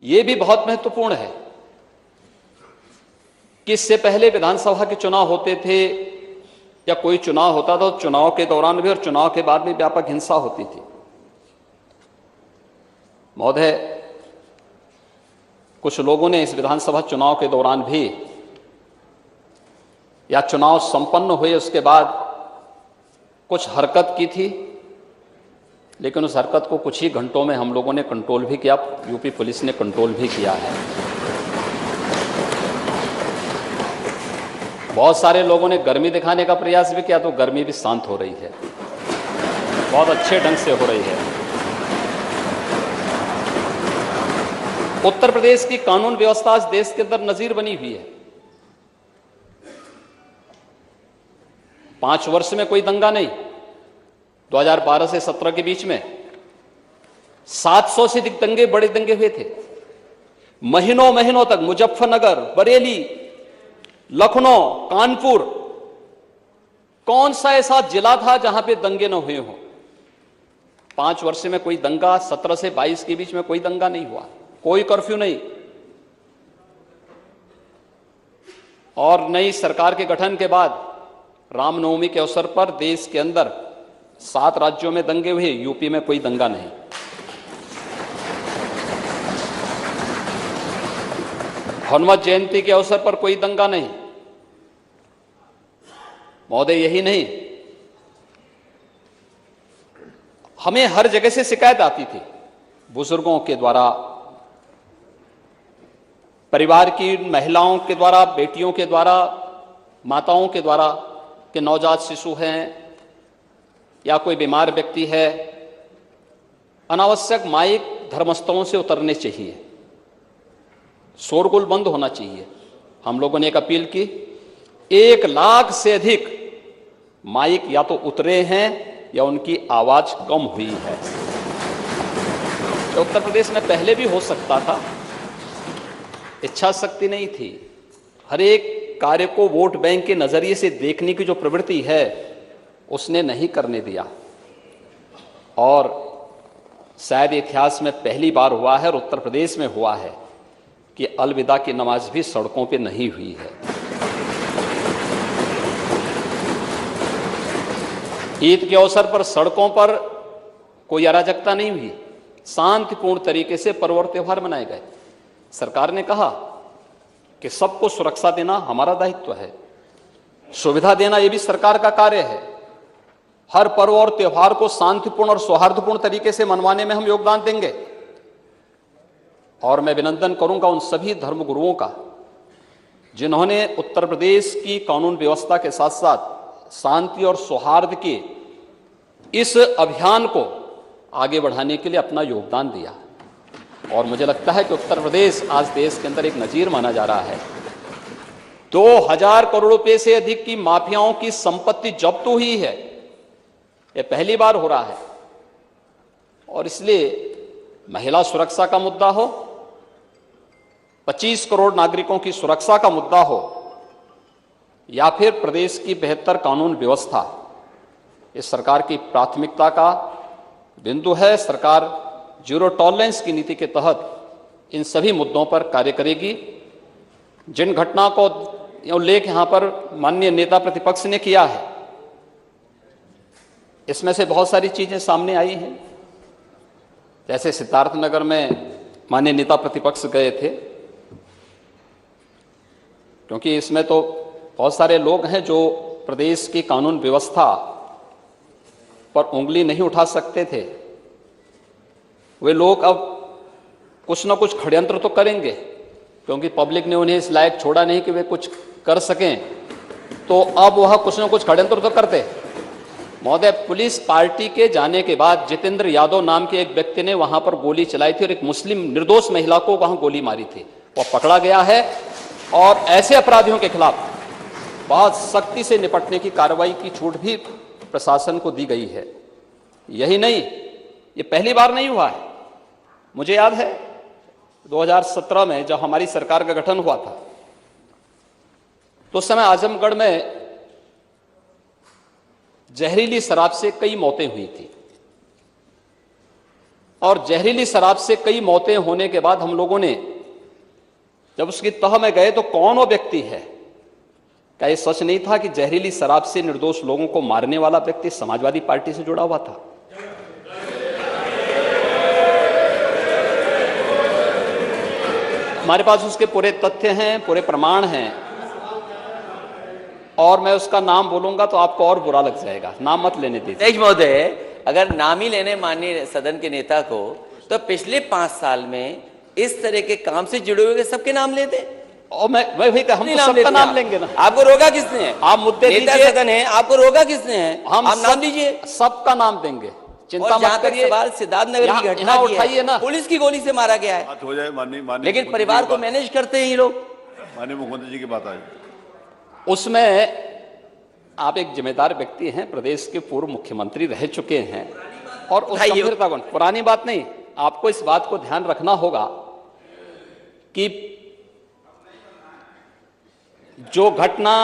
ये भी बहुत महत्वपूर्ण है कि इससे पहले विधानसभा के चुनाव होते थे या कोई चुनाव होता था तो चुनाव के दौरान भी और चुनाव के बाद भी व्यापक हिंसा होती थी। महोदय, कुछ लोगों ने इस विधानसभा चुनाव के दौरान भी या चुनाव संपन्न हुए उसके बाद कुछ हरकत की थी, लेकिन उस हरकत को कुछ ही घंटों में हम लोगों ने कंट्रोल भी किया, यूपी पुलिस ने कंट्रोल भी किया है। बहुत सारे लोगों ने गर्मी दिखाने का प्रयास भी किया तो गर्मी भी शांत हो रही है, बहुत अच्छे ढंग से हो रही है। उत्तर प्रदेश की कानून व्यवस्था आज देश के अंदर नजीर बनी हुई है। 5 वर्ष में कोई दंगा नहीं। 2012 से 17 के बीच में 700 से अधिक दंगे, बड़े दंगे हुए थे। महीनों महीनों तक मुजफ्फरनगर, बरेली, लखनऊ, कानपुर, कौन सा ऐसा जिला था जहां पे दंगे न हुए हों? 5 वर्ष में कोई दंगा, 17 से 22 के बीच में कोई दंगा नहीं हुआ, कोई कर्फ्यू नहीं। और नई सरकार के गठन के बाद रामनवमी के अवसर पर देश के अंदर 7 राज्यों में दंगे हुए, यूपी में कोई दंगा नहीं। हनुमत जयंती के अवसर पर कोई दंगा नहीं। महोदय, यही नहीं, हमें हर जगह से शिकायत आती थी, बुजुर्गों के द्वारा, परिवार की महिलाओं के द्वारा, बेटियों के द्वारा, माताओं के द्वारा कि नवजात शिशु हैं या कोई बीमार व्यक्ति है, अनावश्यक माइक धर्मस्थलों से उतरने चाहिए, शोरगुल बंद होना चाहिए। हम लोगों ने एक अपील की, 1 लाख से अधिक माइक या तो उतरे हैं या उनकी आवाज कम हुई है। जो उत्तर प्रदेश में पहले भी हो सकता था, इच्छा शक्ति नहीं थी। हर एक कार्य को वोट बैंक के नजरिए से देखने की जो प्रवृत्ति है उसने नहीं करने दिया। और शायद इतिहास में पहली बार हुआ है और उत्तर प्रदेश में हुआ है कि अलविदा की नमाज भी सड़कों पे नहीं हुई है। ईद के अवसर पर सड़कों पर कोई अराजकता नहीं हुई, शांतिपूर्ण तरीके से पर्व और त्योहार मनाए गए। सरकार ने कहा कि सबको सुरक्षा देना हमारा दायित्व है, सुविधा देना यह भी सरकार का कार्य है। हर पर्व और त्योहार को शांतिपूर्ण और सौहार्दपूर्ण तरीके से मनवाने में हम योगदान देंगे। और मैं अभिनंदन करूंगा उन सभी धर्मगुरुओं का जिन्होंने उत्तर प्रदेश की कानून व्यवस्था के साथ साथ शांति और सौहार्द के इस अभियान को आगे बढ़ाने के लिए अपना योगदान दिया। और मुझे लगता है कि उत्तर प्रदेश आज देश के अंदर एक नजीर माना जा रहा है। 2000 करोड़ रुपए से अधिक की माफियाओं की संपत्ति जब्त हुई है, यह पहली बार हो रहा है। और इसलिए महिला सुरक्षा का मुद्दा हो, 25 करोड़ नागरिकों की सुरक्षा का मुद्दा हो, या फिर प्रदेश की बेहतर कानून व्यवस्था, इस सरकार की प्राथमिकता का बिंदु है। सरकार जीरो टॉलरेंस की नीति के तहत इन सभी मुद्दों पर कार्य करेगी। जिन घटना को उल्लेख यहां पर माननीय नेता प्रतिपक्ष ने किया है, इसमें से बहुत सारी चीजें सामने आई हैं। जैसे सिद्धार्थनगर में माननीय नेता प्रतिपक्ष गए थे, क्योंकि इसमें तो बहुत सारे लोग हैं जो प्रदेश की कानून व्यवस्था पर उंगली नहीं उठा सकते थे। वे लोग अब कुछ ना कुछ षड्यंत्र तो करेंगे, क्योंकि पब्लिक ने उन्हें इस लायक छोड़ा नहीं कि वे कुछ कर सकें, तो अब वह कुछ ना कुछ षड्यंत्र तो करते। महोदय, पुलिस पार्टी के जाने के बाद जितेंद्र यादव नाम के एक व्यक्ति ने वहां पर गोली चलाई थी और एक मुस्लिम निर्दोष महिला को वहां गोली मारी थी। वह पकड़ा गया है और ऐसे अपराधियों के खिलाफ बहुत सख्ती से निपटने की कार्रवाई की छूट भी प्रशासन को दी गई है। यही नहीं, ये पहली बार नहीं हुआ है। मुझे याद है 2017 में जब हमारी सरकार का गठन हुआ था, तो उस समय आजमगढ़ में जहरीली शराब से कई मौतें हुई थी। और जहरीली शराब से कई मौतें होने के बाद हम लोगों ने जब उसकी तह में गए तो कौन वो व्यक्ति है? क्या ये सच नहीं था कि जहरीली शराब से निर्दोष लोगों को मारने वाला व्यक्ति समाजवादी पार्टी से जुड़ा हुआ था? हमारे पास उसके पूरे तथ्य हैं, पूरे प्रमाण हैं, और मैं उसका नाम बोलूंगा तो आपको और बुरा लग जाएगा। नाम मत लेने दीजिए। अध्यक्ष महोदय, अगर नाम ही लेने माननीय सदन के नेता को, तो पिछले 5 साल में इस तरह के काम से जुड़े हुए सबके नाम लेते। और मैं वही हम तो सबका नाम लेंगे ना। आपको रोका किसने है? आप मुद्दे नेता दीजिए, सदन है, आपको रोका किसने है? हम आप नाम दीजिए, सबका नाम देंगे, चिंता मत करिए। सवाल सिद्धार्थनगर की घटना की उठाइए ना, पुलिस की गोली से मारा गया है, बात हो जाए माननीय लेकिन परिवार को मैनेज करते हैं ये लोग। माननीय मुख्यमंत्री जी की बात आई, उसमें आप एक जिम्मेदार व्यक्ति हैं, प्रदेश के पूर्व मुख्यमंत्री रह चुके हैं, और उस गंभीरता को, पुरानी बात नहीं, आपको इस बात को ध्यान रखना होगा कि जो घटना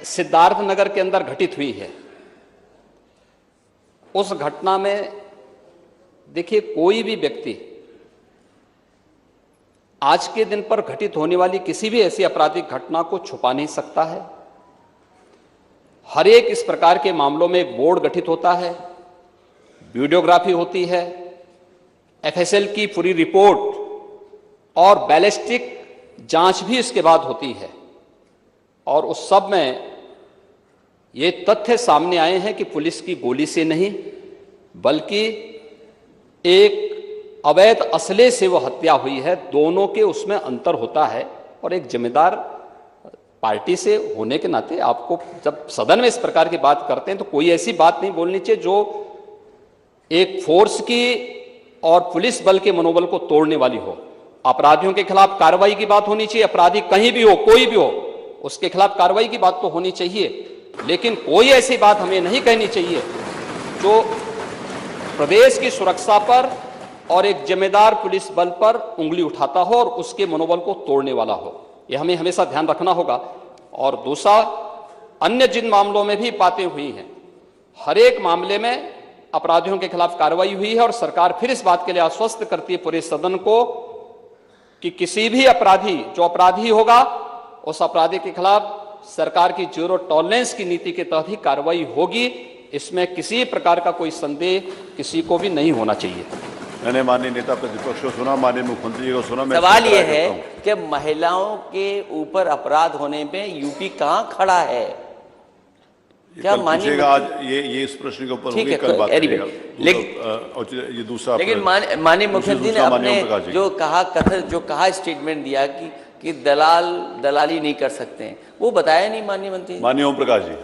सिद्धार्थनगर के अंदर घटित हुई है, उस घटना में देखिए कोई भी व्यक्ति आज के दिन पर घटित होने वाली किसी भी ऐसी आपराधिक घटना को छुपा नहीं सकता है। हर एक इस प्रकार के मामलों में एक बोर्ड गठित होता है, वीडियोग्राफी होती है, एफएसएल की पूरी रिपोर्ट और बैलिस्टिक जांच भी इसके बाद होती है, और उस सब में ये तथ्य सामने आए हैं कि पुलिस की गोली से नहीं बल्कि एक अवैध असले से वो हत्या हुई है। दोनों के उसमें अंतर होता है, और एक जिम्मेदार पार्टी से होने के नाते आपको जब सदन में इस प्रकार की बात करते हैं तो कोई ऐसी बात नहीं बोलनी चाहिए जो एक फोर्स की और पुलिस बल के मनोबल को तोड़ने वाली हो। अपराधियों के खिलाफ कार्रवाई की बात होनी चाहिए, अपराधी कहीं भी हो, कोई भी हो, उसके खिलाफ कार्रवाई की बात तो होनी चाहिए, लेकिन कोई ऐसी बात हमें नहीं कहनी चाहिए जो प्रदेश की सुरक्षा पर और एक जिम्मेदार पुलिस बल पर उंगली उठाता हो और उसके मनोबल को तोड़ने वाला हो। यह हमें हमेशा ध्यान रखना होगा। और दूसरा, अन्य जिन मामलों में भी बातें हुई हैं, हर एक मामले में अपराधियों के खिलाफ कार्रवाई हुई है, और सरकार फिर इस बात के लिए आश्वस्त करती है पूरे सदन को कि किसी भी अपराधी, जो अपराधी होगा, उस अपराधी के खिलाफ सरकार की जीरो टॉलरेंस की नीति के तहत ही कार्रवाई होगी। इसमें किसी प्रकार का कोई संदेह किसी को भी नहीं होना चाहिए। मैंने माननीय नेता प्रतिपक्ष को सुना, माननीय मुख्यमंत्री जी को सुना। सवाल ये है कि महिलाओं के ऊपर अपराध होने में यूपी कहां खड़ा है? क्या मानिए आज ये इस प्रश्न के ऊपर होगी, कल बात करेगा। लेकिन ये दूसरा, लेकिन माननीय मुख्यमंत्री ने अपने जो कहा स्टेटमेंट दिया कि दलाली नहीं कर सकते हैं, वो बताया नहीं माननीय मंत्री। माननीय ओम प्रकाश जी।